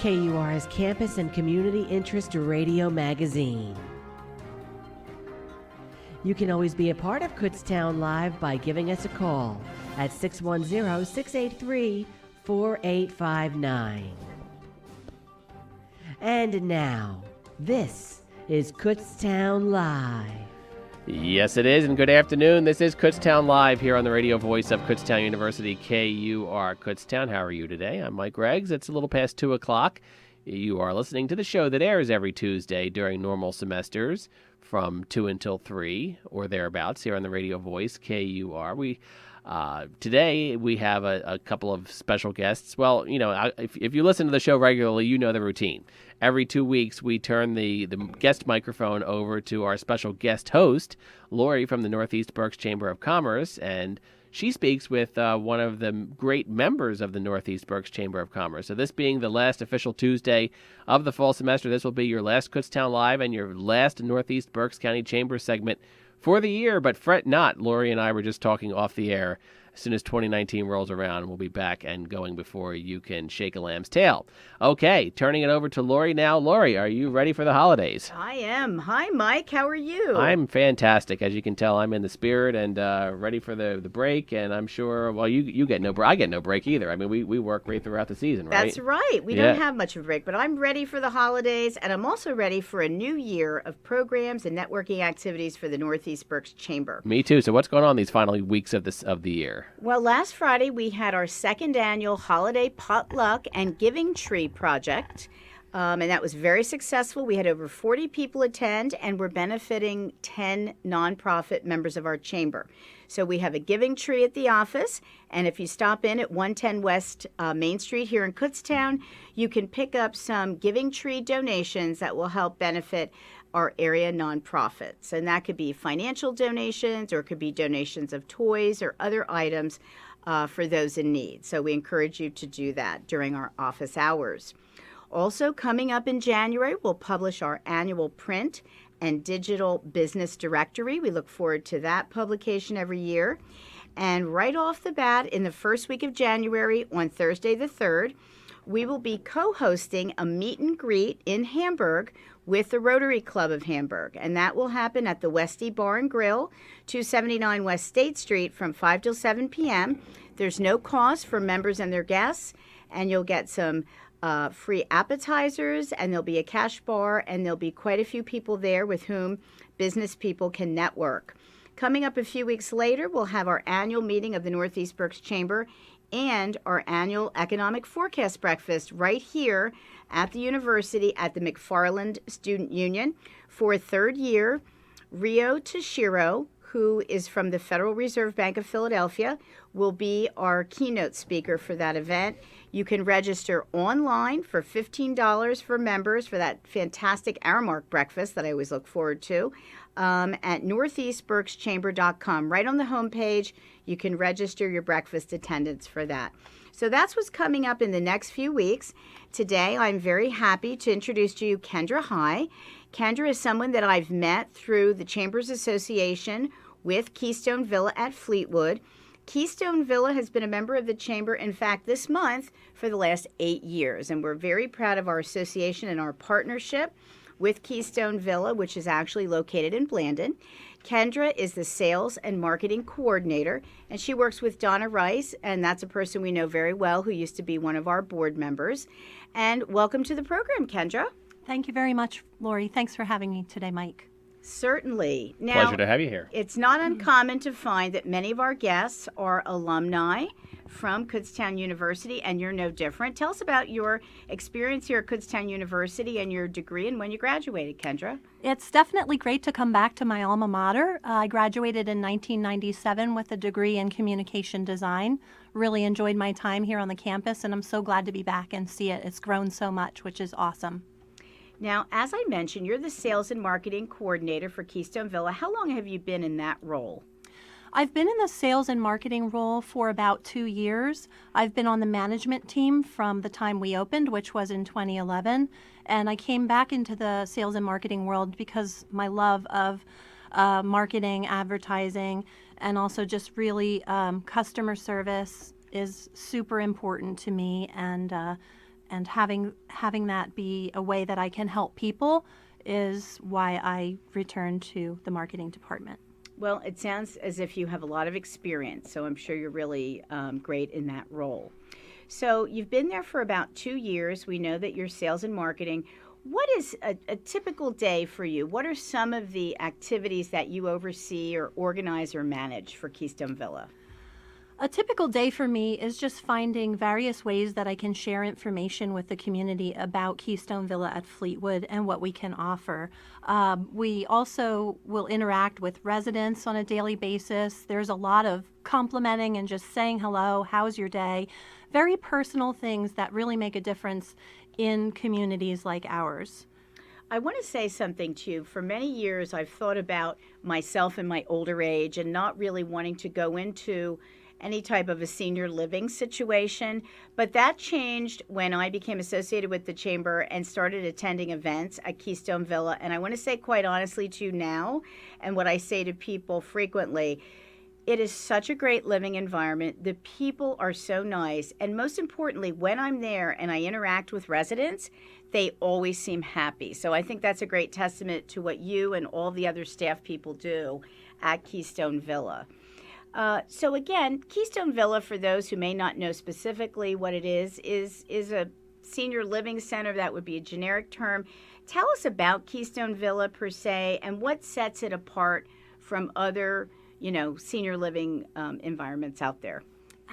KUR's Campus and Community Interest Radio magazine. You can always be a part of Kutztown Live by giving us a call at 610-683-4859. And now, this is Kutztown Live. Yes, it is, and good afternoon. This is Kutztown Live here on the radio voice of Kutztown University, KUR Kutztown. How are you today? I'm Mike Greggs. It's a little past 2 o'clock. You are listening to the show that airs every Tuesday during normal semesters from 2 until 3 or thereabouts here on the radio voice, KUR. Today we have a couple of special guests. Well, you know, if you listen to the show regularly, you know the routine. Every 2 weeks, we turn the guest microphone over to our special guest host, Lori from the Northeast Berks Chamber of Commerce, and she speaks with one of the great members of the Northeast Berks Chamber of Commerce. So this being the last official Tuesday of the fall semester, this will be your last Kutztown Live and your last Northeast Berks County Chamber segment for the year. But fret not, Lori and I were just talking off the air. As soon as 2019 rolls around, we'll be back and going before you can shake a lamb's tail. Okay, turning it over to Lori now. Lori, are you ready for the holidays? I am. Hi, Mike. How are you? I'm fantastic. As you can tell, I'm in the spirit and ready for the break. And I'm sure, well, you get no break. I get no break either. I mean, we work right throughout the season, right? That's right. We don't have much of a break, but I'm ready for the holidays, and I'm also ready for a new year of programs and networking activities for the Northeast Berks Chamber. Me too. So what's going on these final weeks of the year? Well, last Friday we had our second annual holiday potluck and giving tree project, and that was very successful. We had over 40 people attend, and we're benefiting 10 nonprofit members of our chamber. So we have a giving tree at the office, and if you stop in at 110 West Main Street here in Kutztown, you can pick up some giving tree donations that will help benefit our area nonprofits. And that could be financial donations, or it could be donations of toys or other items for those in need. So we encourage you to do that during our office hours. Also, coming up in January, we'll publish our annual print and digital business directory. We look forward to that publication every year. And right off the bat, in the first week of January, on Thursday the 3rd, we will be co-hosting a meet and greet in Hamburg with the Rotary Club of Hamburg, and that will happen at the Westy Bar and Grill, 279 West State Street from 5 till 7 p.m. There's no cost for members and their guests, and you'll get some free appetizers, and there'll be a cash bar, and there'll be quite a few people there with whom business people can network. Coming up a few weeks later, we'll have our annual meeting of the Northeast Berks Chamber and our annual economic forecast breakfast right here at the university at the McFarland Student Union. For a third year, Rio Toshiro, who is from the Federal Reserve Bank of Philadelphia, will be our keynote speaker for that event. You can register online for $15 for members for that fantastic Aramark breakfast that I always look forward to at northeastberkschamber.com. Right on the homepage, you can register your breakfast attendance for that. So that's what's coming up in the next few weeks. Today, I'm very happy to introduce to you Kendra High. Kendra is someone that I've met through the Chambers Association with Keystone Villa at Fleetwood. Keystone Villa has been a member of the Chamber, in fact, this month for the last 8 years. And we're very proud of our association and our partnership with Keystone Villa, which is actually located in Blandon. Kendra is the sales and marketing coordinator, and she works with Donna Rice, and that's a person we know very well who used to be one of our board members. And welcome to the program, Kendra. Thank you very much, Lori. Thanks for having me today, Mike. Certainly. Now, pleasure to have you here. It's not uncommon to find that many of our guests are alumni from Kutztown University, and you're no different. Tell us about your experience here at Kutztown University and your degree and when you graduated, Kendra. It's definitely great to come back to my alma mater. I graduated in 1997 with a degree in communication design. Really enjoyed my time here on the campus, and I'm so glad to be back and see it. It's grown so much, which is awesome. Now, as I mentioned, you're the sales and marketing coordinator for Keystone Villa. How long have you been in that role? I've been in the sales and marketing role for about 2 years. I've been on the management team from the time we opened, which was in 2011. And I came back into the sales and marketing world because my love of marketing, advertising, and also just really customer service is super important to me. And and having that be a way that I can help people is why I returned to the marketing department. Well, it sounds as if you have a lot of experience, so I'm sure you're really great in that role. So you've been there for about 2 years. We know that you're sales and marketing. What is a typical day for you? What are some of the activities that you oversee or organize or manage for Keystone Villa? A typical day for me is just finding various ways that I can share information with the community about Keystone Villa at Fleetwood and what we can offer. We also will interact with residents on a daily basis. There's a lot of complimenting and just saying hello, how's your day? Very personal things that really make a difference in communities like ours. I want to say something to you. For many years, I've thought about myself in my older age and not really wanting to go into any type of a senior living situation. But that changed when I became associated with the Chamber and started attending events at Keystone Villa. And I want to say quite honestly to you now, and what I say to people frequently, it is such a great living environment. The people are so nice. And most importantly, when I'm there and I interact with residents, they always seem happy. So I think that's a great testament to what you and all the other staff people do at Keystone Villa. So again, Keystone Villa, for those who may not know specifically what it is a senior living center. That would be a generic term. Tell us about Keystone Villa per se and what sets it apart from other, senior living environments out there.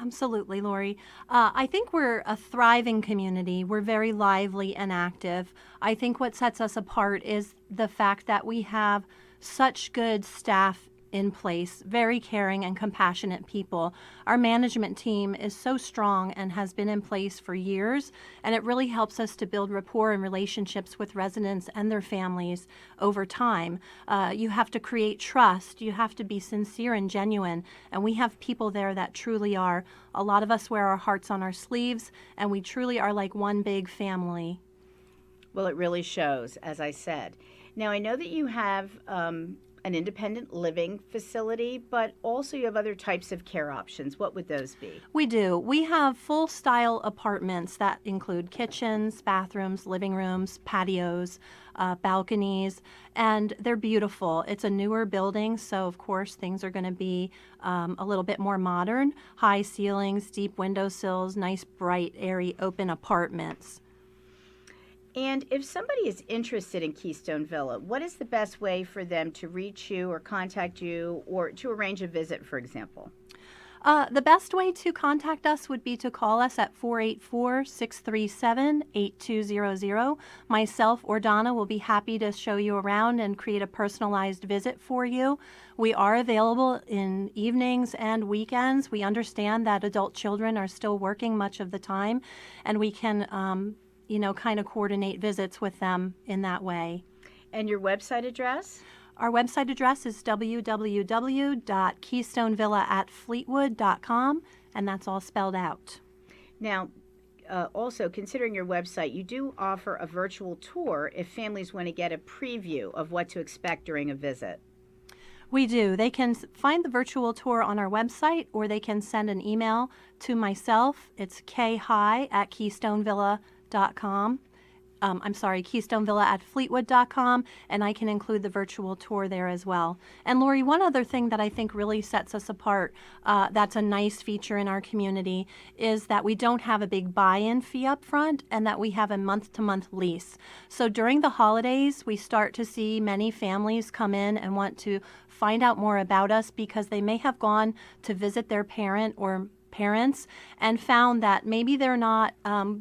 Absolutely, Lori. I think we're a thriving community. We're very lively and active. I think what sets us apart is the fact that we have such good staff in place, very caring and compassionate people. Our management team is so strong and has been in place for years, and it really helps us to build rapport and relationships with residents and their families over time. You have to create trust. You have to be sincere and genuine, and we have people there that truly are. A lot of us wear our hearts on our sleeves, and we truly are like one big family. Well, it really shows, as I said. Now, I know that you have an independent living facility, but also you have other types of care options. What would those be? We do. We have full-style apartments that include kitchens, bathrooms, living rooms, patios, balconies, and they're beautiful. It's a newer building, so of course things are going to be a little bit more modern. High ceilings, deep windowsills, nice, bright, airy, open apartments. And if somebody is interested in Keystone Villa, what is the best way for them to reach you or contact you or to arrange a visit, for example? The best way to contact us would be to call us at 484-637-8200. Myself or Donna will be happy to show you around and create a personalized visit for you. We are available in evenings and weekends. We understand that adult children are still working much of the time, and we can kind of coordinate visits with them in that way. And your website address? Our website address is www.keystonevillaatfleetwood.com, and that's all spelled out. Now, also, considering your website, you do offer a virtual tour if families want to get a preview of what to expect during a visit. We do. They can find the virtual tour on our website, or they can send an email to myself. It's keystonevillaatfleetwood.com. Keystonevillaatfleetwood.com, and I can include the virtual tour there as well. And Lori, one other thing that I think really sets us apart, that's a nice feature in our community, is that we don't have a big buy-in fee up front and that we have a month-to-month lease. So during the holidays, we start to see many families come in and want to find out more about us because they may have gone to visit their parent or parents and found that maybe they're not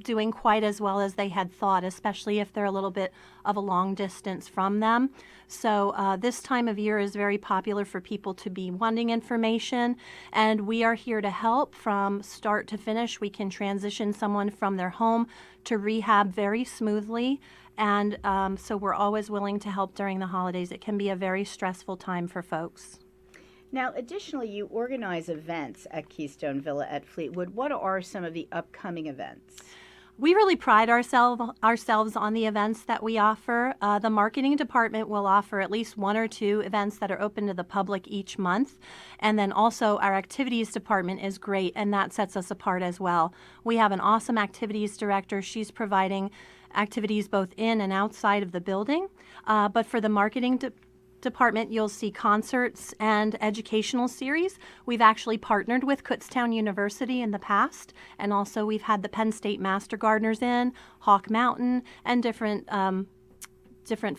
doing quite as well as they had thought, especially if they're a little bit of a long distance from them. So this time of year is very popular for people to be wanting information, and we are here to help from start to finish. We can transition someone from their home to rehab very smoothly, and so we're always willing to help during the holidays. It can be a very stressful time for folks. Now, additionally, you organize events at Keystone Villa at Fleetwood. What are some of the upcoming events? We really pride ourselves on the events that we offer. The marketing department will offer at least 1 or 2 events that are open to the public each month. And then also our activities department is great, and that sets us apart as well. We have an awesome activities director. She's providing activities both in and outside of the building. But for the marketing department, you'll see concerts and educational series. We've actually partnered with Kutztown University in the past, and also we've had the Penn State Master Gardeners in, Hawk Mountain, and different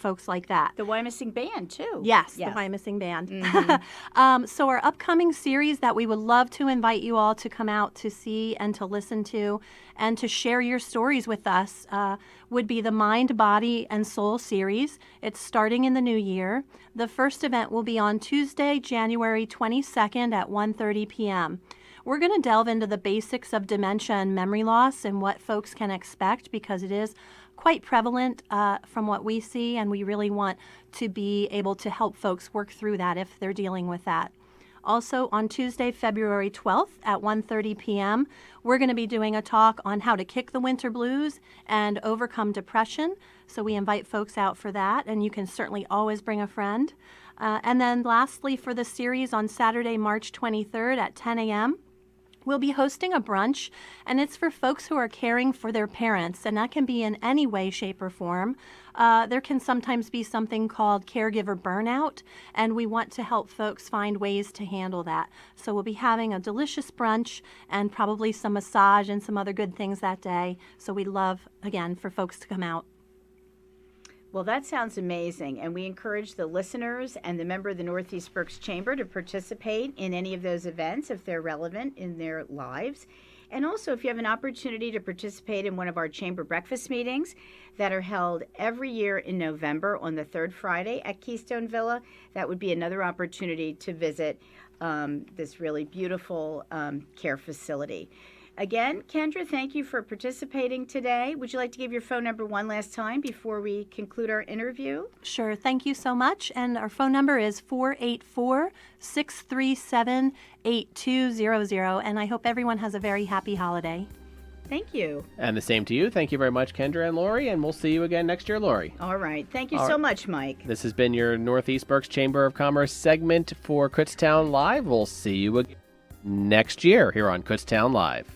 folks like that. The Wyomissing Band, too. Yes, the Wyomissing Band. So our upcoming series that we would love to invite you all to come out to see and to listen to and to share your stories with us would be the Mind, Body, and Soul series. It's starting in the new year. The first event will be on Tuesday, January 22nd at 1:30 p.m. We're going to delve into the basics of dementia and memory loss and what folks can expect, because it is quite prevalent from what we see, and we really want to be able to help folks work through that if they're dealing with that. Also, on Tuesday, February 12th at 1:30 p.m., we're going to be doing a talk on how to kick the winter blues and overcome depression. So we invite folks out for that, and you can certainly always bring a friend. And then lastly, for the series on Saturday, March 23rd at 10 a.m., we'll be hosting a brunch, and it's for folks who are caring for their parents, and that can be in any way, shape, or form. There can sometimes be something called caregiver burnout, and we want to help folks find ways to handle that. So we'll be having a delicious brunch and probably some massage and some other good things that day. So we'd love, again, for folks to come out. Well, that sounds amazing, and we encourage the listeners and the member of the Northeast Berks Chamber to participate in any of those events if they're relevant in their lives. And also, if you have an opportunity to participate in one of our chamber breakfast meetings that are held every year in November on the third Friday at Keystone Villa, that would be another opportunity to visit this really beautiful care facility. Again, Kendra, thank you for participating today. Would you like to give your phone number one last time before we conclude our interview? Sure. Thank you so much. And our phone number is 484-637-8200. And I hope everyone has a very happy holiday. Thank you. And the same to you. Thank you very much, Kendra and Lori, and we'll see you again next year, Lori. All right. Thank you so much, Mike. This has been your Northeast Berks Chamber of Commerce segment for Kutztown Live. We'll see you again next year here on Kutztown Live.